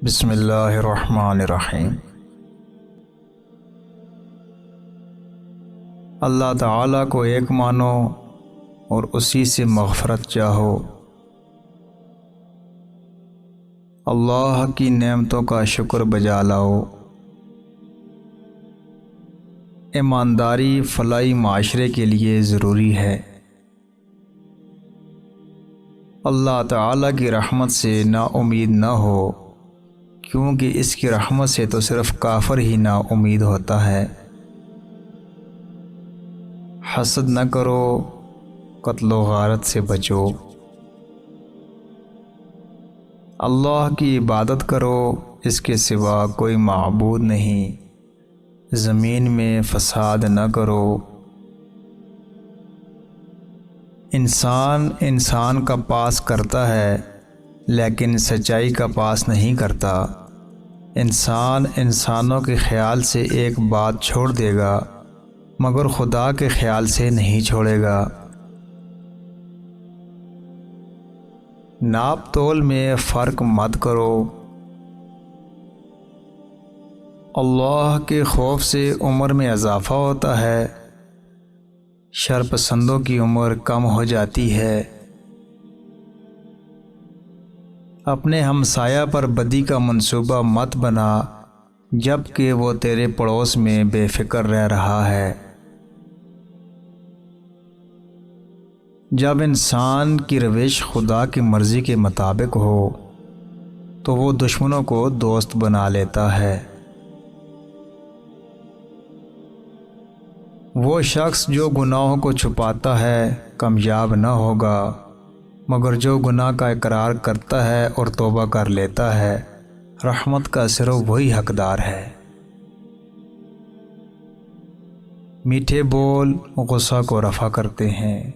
بسم اللہ الرحمن الرحیم۔ اللہ تعالیٰ کو ایک مانو اور اسی سے مغفرت چاہو۔ اللہ کی نعمتوں کا شکر بجا لاؤ۔ ایمانداری فلاحی معاشرے کے لیے ضروری ہے۔ اللہ تعالیٰ کی رحمت سے نا امید نہ ہو، کیونکہ اس کی رحمت سے تو صرف کافر ہی نا امید ہوتا ہے۔ حسد نہ کرو، قتل و غارت سے بچو۔ اللہ کی عبادت کرو، اس کے سوا کوئی معبود نہیں۔ زمین میں فساد نہ کرو۔ انسان کا پاس کرتا ہے، لیکن سچائی کا پاس نہیں کرتا۔ انسانوں کے خیال سے ایک بات چھوڑ دے گا، مگر خدا کے خیال سے نہیں چھوڑے گا۔ ناپ تول میں فرق مت کرو۔ اللہ کے خوف سے عمر میں اضافہ ہوتا ہے، شر پسندوں کی عمر کم ہو جاتی ہے۔ اپنے ہمسایہ پر بدی کا منصوبہ مت بنا جب کہ وہ تیرے پڑوس میں بے فکر رہ رہا ہے۔ جب انسان کی روش خدا کی مرضی کے مطابق ہو تو وہ دشمنوں کو دوست بنا لیتا ہے۔ وہ شخص جو گناہوں کو چھپاتا ہے کامیاب نہ ہوگا، مگر جو گناہ کا اقرار کرتا ہے اور توبہ کر لیتا ہے، رحمت کا صرف وہی حقدار ہے۔ میٹھے بول غصہ کو رفع کرتے ہیں۔